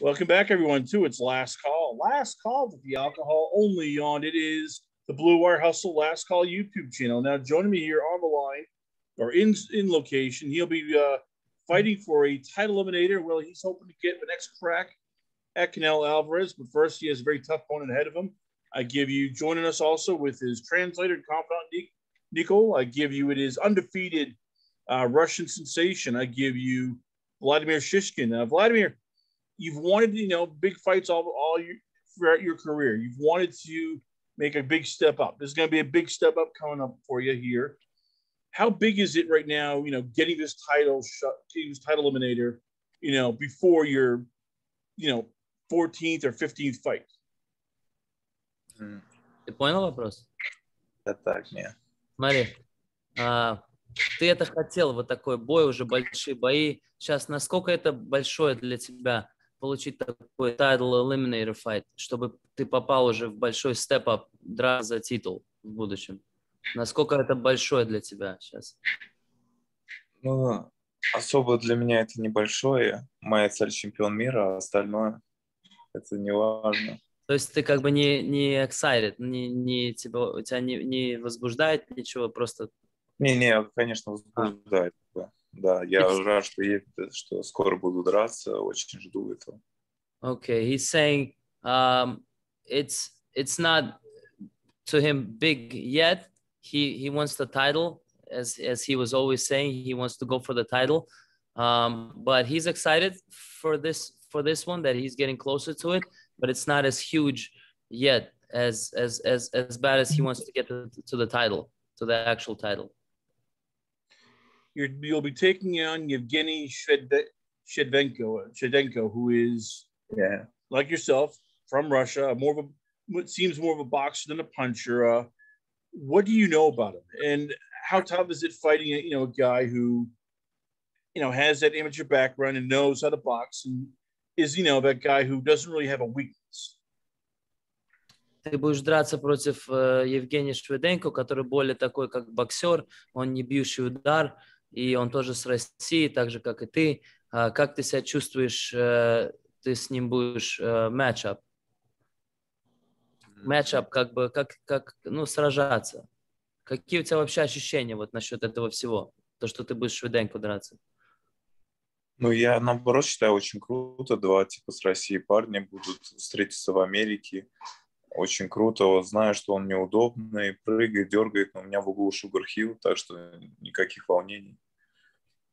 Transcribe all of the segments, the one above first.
Welcome back, everyone, to It's Last Call. Last Call with the alcohol only on. It is the Blue Wire Hustle Last Call YouTube channel. Now, joining me here on the line, or in location, he'll be fighting for a title eliminator. Well, he's hoping to get the next crack at Canelo Alvarez, but first, he has a very tough opponent ahead of him. I give you, joining us also with his translator and confidant, Nico. I give you, it is undefeated Russian sensation. I give you Vladimir Shishkin. Vladimir, you've wanted, big fights all throughout your career. You've wanted to make a big step up. There's going to be a big step up coming up for you here. How big is it right now, getting this title eliminator, before your, 14th or 15th fight? Ты понял вопрос? Да так, нет. Смотри, ты это хотел, вот такой бой, уже большие бои. Сейчас, насколько это большое для тебя получить такой title eliminator fight, чтобы ты попал уже в большой степ-ап, драться за титул в будущем? Насколько это большое для тебя сейчас? Ну, особо для меня это небольшое. Моя цель чемпион мира, а остальное это не важно. То есть ты как бы не excited, тебя не возбуждает ничего, просто... Не, конечно, возбуждает. Да, я рад, что скоро буду драться, очень жду этого. Okay, he's saying it's not to him big yet. He wants the title, as he was always saying. He wants to go for the title, but he's excited for this one, that he's getting closer to it. But it's not as huge yet as bad as he wants to get to the title, to the actual title. You'll be taking on Evgeny Shvedenko, who is, like yourself, from Russia, what seems more of a boxer than a puncher. What do you know about him, and how tough is it fighting a guy who has that amateur background and knows how to box, and is that guy who doesn't really have a weakness? Ты будешь драться против Евгения Шведенко, который более такой, как боксер, он не бьющий удар, и он тоже с России, так же, как и ты. Как ты себя чувствуешь, ты с ним будешь матчап, как бы, сражаться? Какие у тебя вообще ощущения вот насчет этого всего? То, что ты будешь с Шведенко драться? Ну, я, наоборот, считаю, очень круто. Два типа с России парня будут встретиться в Америке. Очень круто. Вот знаю, что он неудобный, прыгает, дергает, но у меня в углу Sugar Hill, так что никаких волнений.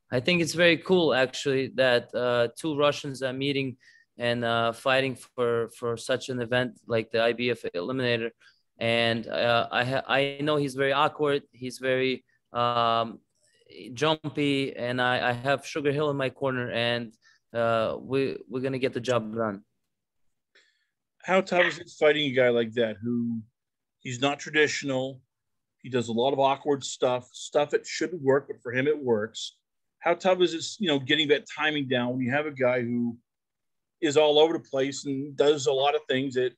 I think it's very cool, actually, that two Russians are meeting and fighting for such an event like the IBF Eliminator. And I know he's very awkward. He's very jumpy, and I have Sugar Hill in my corner, and we're gonna get the job done. How tough is it fighting a guy like that who he's not traditional? He does a lot of awkward stuff that shouldn't work, but for him it works. How tough is it, getting that timing down when you have a guy who is all over the place and does a lot of things that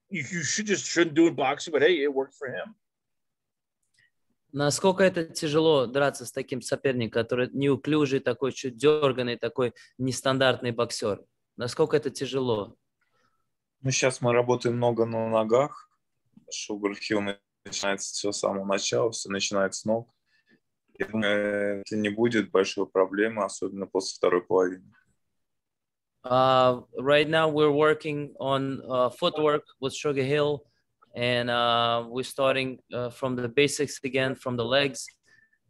you shouldn't do in boxing, but hey, it worked for him. Насколько это тяжело драться с таким соперником, который неуклюжий, такой чуть дерганый, такой нестандартный боксер? Насколько это тяжело? Ну, сейчас мы работаем много на ногах. Sugar Hill начинается все с самого начала, все начинается с ног. Я думаю, это не будет большой проблемы, особенно после второй половины. Right now we're working on footwork with Sugar Hill, and we're starting from the basics again, from the legs.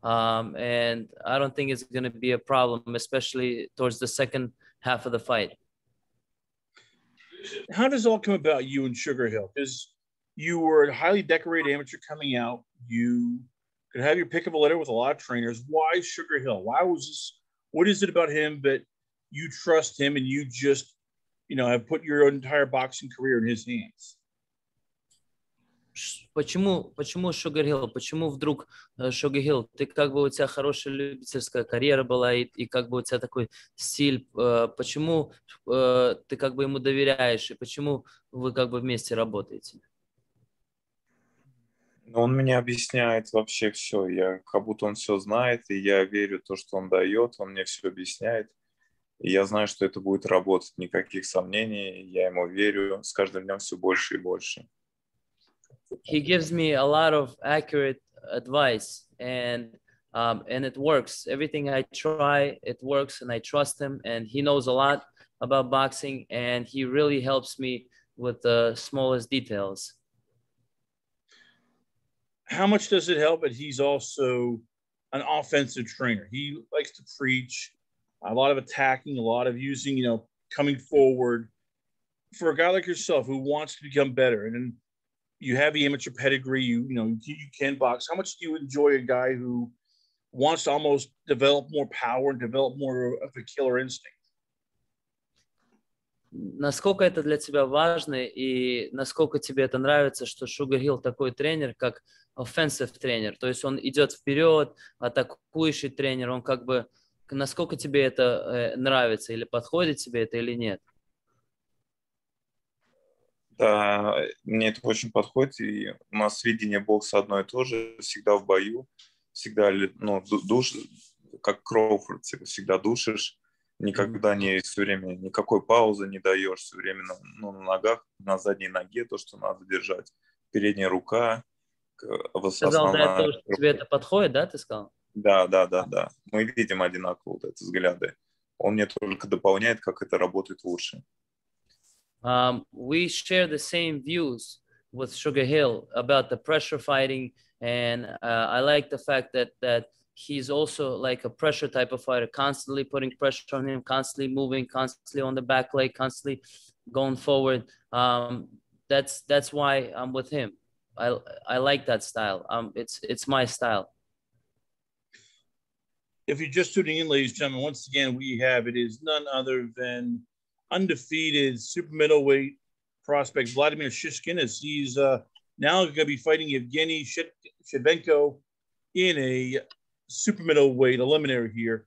And I don't think it's going to be a problem, especially towards the second half of the fight. How does it all come about, you and Sugar Hill? Because you were a highly decorated amateur coming out. You could have your pick of a litter with a lot of trainers. Why Sugar Hill? Why was this? What is it about him that you trust him and you just, have put your entire boxing career in his hands? Почему Sugar Hill? Почему вдруг Sugar Hill? Ты как бы, у тебя хорошая любительская карьера была, и как бы у тебя такой стиль. Почему ты как бы ему доверяешь, и почему вы как бы вместе работаете? Он мне объясняет вообще все. Как будто он все знает, и я верю в то, что он дает. Он мне все объясняет. И я знаю, что это будет работать, никаких сомнений, я ему верю, с каждым днем все больше и больше. He gives me a lot of accurate advice, and it works. Everything I try, it works, and I trust him, and he knows a lot about boxing, and he really helps me with the smallest details. How much does it help that he's also an offensive trainer? He likes to preach a lot of attacking, a lot of using, coming forward. For a guy like yourself who wants to become better, and then you have the amateur pedigree, you can box. How much do you enjoy a guy who wants to almost develop more power and develop more of a killer instinct? Насколько это для тебя важно и насколько тебе это нравится, что Sugar Hill такой тренер, как offensive тренер, то есть он идет вперед, атакующий тренер, он как бы, насколько тебе это нравится или подходит тебе это или нет? Да, мне это очень подходит, и у нас видение бокса одно и то же, всегда в бою, всегда, как Кроуфорд, всегда душишь, никогда не все время, никакой паузы не даешь, все время на ногах, на задней ноге то, что надо держать, передняя рука, Сказал до основная... этого, что тебе это подходит, да, ты сказал? Да. Мы видим одинаково вот эти взгляды. Он мне только дополняет, как это работает лучше. We share the same views with Sugar Hill about the pressure fighting, and I like the fact that he's also like a pressure type of fighter, constantly putting pressure on him, constantly moving, constantly on the back leg, constantly going forward. That's why I'm with him. I like that style. It's my style. If you're just tuning in, ladies and gentlemen, once again, it is none other than undefeated super middleweight prospect Vladimir Shishkin, as he's now going to be fighting Evgeny Shvedenko in a super middleweight eliminator here.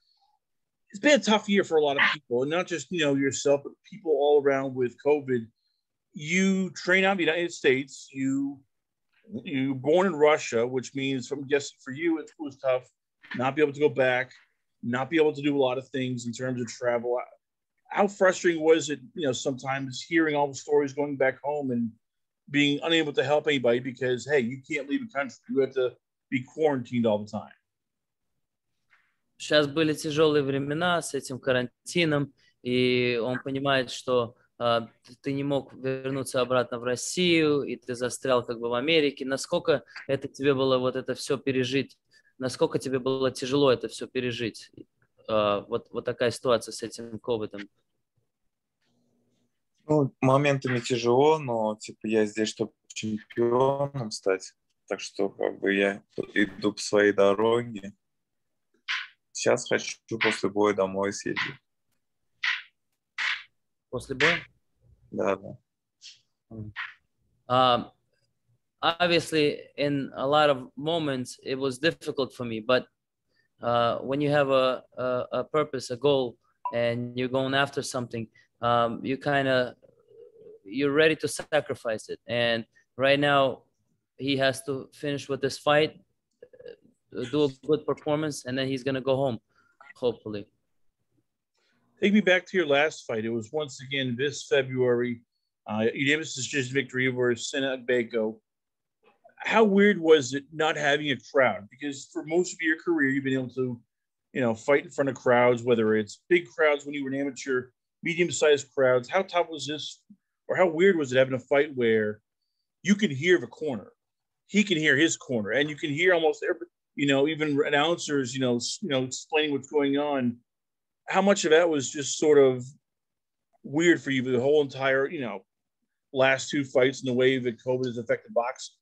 It's been a tough year for a lot of people, and not just yourself, but people all around with COVID. You train out in the United States. You born in Russia, which means, I'm guessing for you, it was tough. Not be able to go back, not be able to do a lot of things in terms of travel. How frustrating was it, sometimes hearing all the stories going back home and being unable to help anybody because, hey, you can't leave the country. You have to be quarantined all the time. Сейчас были тяжелые времена с этим карантином, и он понимает, что ты не мог вернуться обратно в Россию, и ты застрял как бы в Америке. Насколько это тебе было вот это все пережить? Насколько тебе было тяжело это все пережить? Вот такая ситуация с этим ковидом. Моментами тяжело, но я здесь, чтобы чемпионом стать. Так что как бы я иду по своей дороге. Сейчас хочу после боя домой съездить. После боя? Да. Obviously, in a lot of moments, it was difficult for me, but when you have a purpose, a goal, and you're going after something, you're ready to sacrifice it. And right now, he has to finish with this fight, do a good performance, and then he's going to go home, hopefully. Take me back to your last fight. It was once again this February. Davis's just victory over Shvedenko. How weird was it not having a crowd? Because for most of your career, you've been able to, fight in front of crowds, whether it's big crowds when you were an amateur, medium-sized crowds. How tough was this, or how weird was it having a fight where you can hear the corner, he can hear his corner, and you can hear almost every, even announcers, explaining what's going on. How much of that was just sort of weird for you, the whole entire, last two fights and the way that COVID has affected boxing?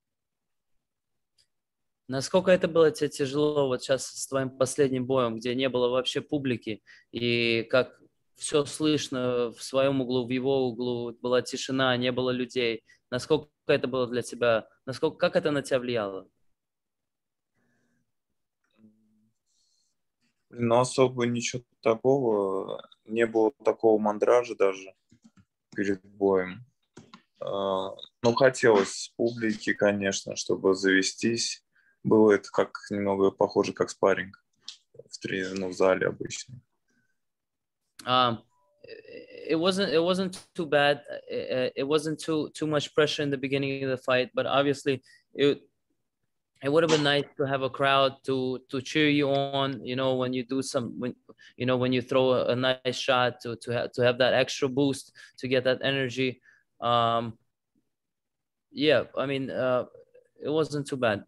Насколько это было тебе тяжело вот сейчас с твоим последним боем, где не было вообще публики, и как все слышно в своем углу, в его углу, была тишина, не было людей. Насколько это было для тебя, как это на тебя влияло? Особо ничего такого, не было такого мандража даже перед боем. Хотелось публики, конечно, чтобы завестись. Было это немного похоже, как спарринг в зале обычно. Um, it wasn't too bad. It wasn't too much pressure in the beginning of the fight, but obviously it would have been nice to have a crowd to cheer you on, you know, when you do when you throw a nice shot, to have that extra boost, to get that energy. Yeah, I mean, it wasn't too bad.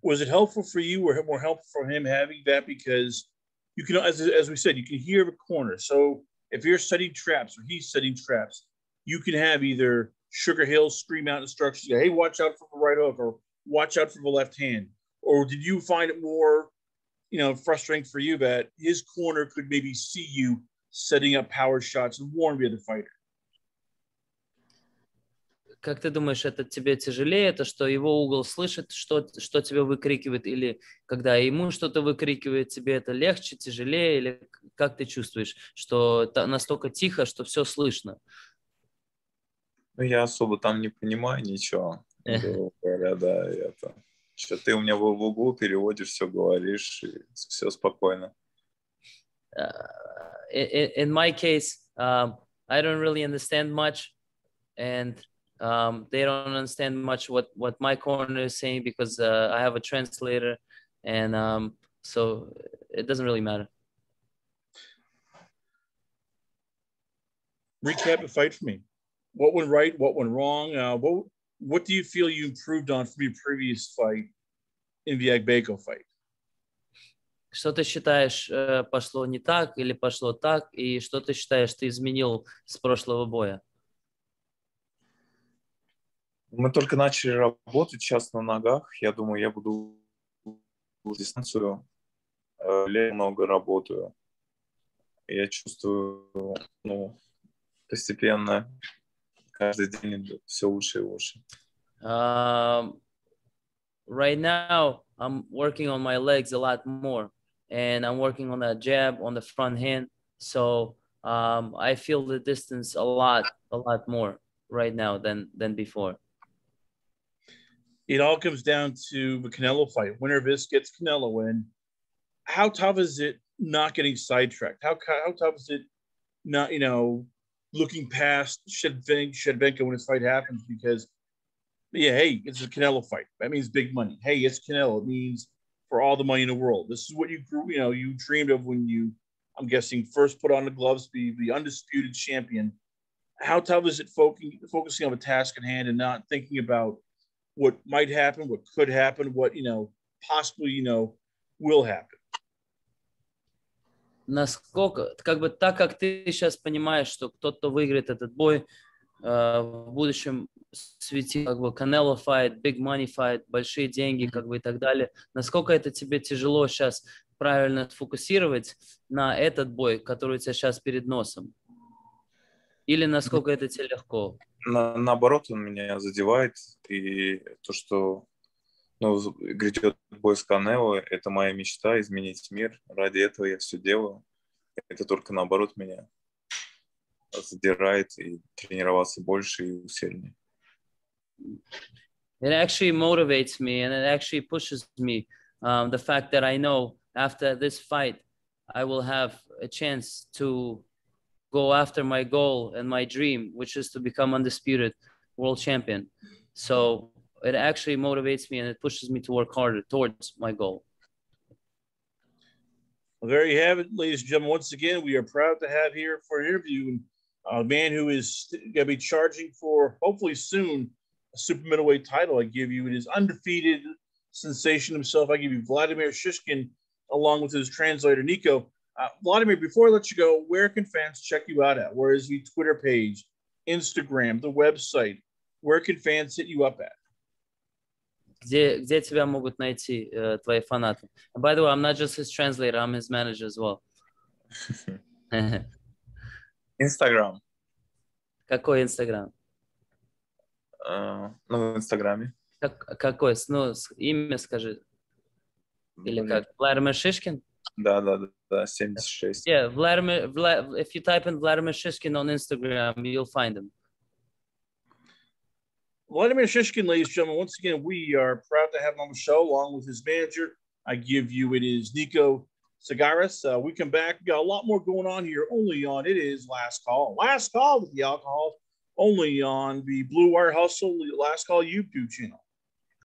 Was it helpful for you or more helpful for him having that, because you can, as we said, you can hear the corner. So if you're setting traps or he's setting traps, you can have either Sugar Hill scream out instructions, hey, watch out for the right hook, or watch out for the left hand. Or did you find it more, frustrating for you that his corner could maybe see you setting up power shots and warn the other fighter? Как ты думаешь, это тебе тяжелее, это что его угол слышит, что тебе выкрикивает, или когда ему что-то выкрикивает, тебе это легче, тяжелее, или как ты чувствуешь, что настолько тихо, что все слышно? Ну, я особо там не понимаю ничего. Говоря, да, это. Что ты у меня в углу переводишь, все говоришь, и все спокойно. In my case, I don't really understand much, and they don't understand much what my corner is saying, because I have a translator, and so it doesn't really matter. Recap the fight for me. What went right? What went wrong? What do you feel you improved on from your previous fight in the Agbeko fight? Что ты считаешь, пошло не так или пошло так, и что ты считаешь, ты изменил с прошлого боя? Мы только начали работать сейчас на ногах. Я думаю, я буду дистанцию. Много работаю. Я чувствую, постепенно, каждый день все лучше и лучше. Right now, I'm working on my legs a lot more, and I'm working on that jab, on the front hand. So I feel the distance a lot more right now than before. It all comes down to the Canelo fight. Winner of this gets Canelo in. How tough is it not getting sidetracked? How tough is it not, looking past Shvedenko when his fight happens? Because, hey, it's a Canelo fight. That means big money. Hey, it's Canelo. It means for all the money in the world. This is what you dreamed of when you, I'm guessing, first put on the gloves, be the undisputed champion. How tough is it focusing on the task at hand and not thinking about what might happen, what could happen, what, possibly, will happen? Насколько, так как ты сейчас понимаешь, что кто-то выиграет этот бой, в будущем светит Canelo fight, big money fight, большие деньги, и так далее. Насколько это тебе тяжело сейчас правильно сфокусировать на этот бой, который у тебя сейчас перед носом? Или насколько это тебе легко? Наоборот, он меня задевает, и то, что грядет бой с Канело, это моя мечта — изменить мир. Ради этого я все делаю. Это только наоборот меня задирает, и тренироваться больше и усерднее. It actually motivates me, and it actually pushes me. The fact that I know after this fight, I will have a chance to go after my goal and my dream, which is to become undisputed world champion. So it actually motivates me, and it pushes me to work harder towards my goal. Well, there you have it, ladies and gentlemen. Once again, we are proud to have here for an interview a man who is going to be charging for, hopefully soon, a super middleweight title. I give you his undefeated sensation himself. I give you Vladimir Shishkin, along with his translator, Nico. Vladimir, before I let you go, where can fans check you out at? Where is your Twitter page, Instagram, the website? Where can fans hit you up at? Где тебя могут найти твои фанаты? By the way, I'm not just his translator, I'm his manager as well. Инстаграм. Какой Инстаграм? В Инстаграме. Какой? Имя скажи. Или как? Vladimir Shishkin? Да, 76. Yeah, Vladimir, if you type in Vladimir Shishkin on Instagram, you'll find him. Vladimir Shishkin, ladies and gentlemen, once again, we are proud to have him on the show along with his manager. I give you, it is Nico Cigaris. We come back. We got a lot more going on here only on It Is Last Call. Last Call with the alcohol only on the Blue Wire Hustle Last Call YouTube channel.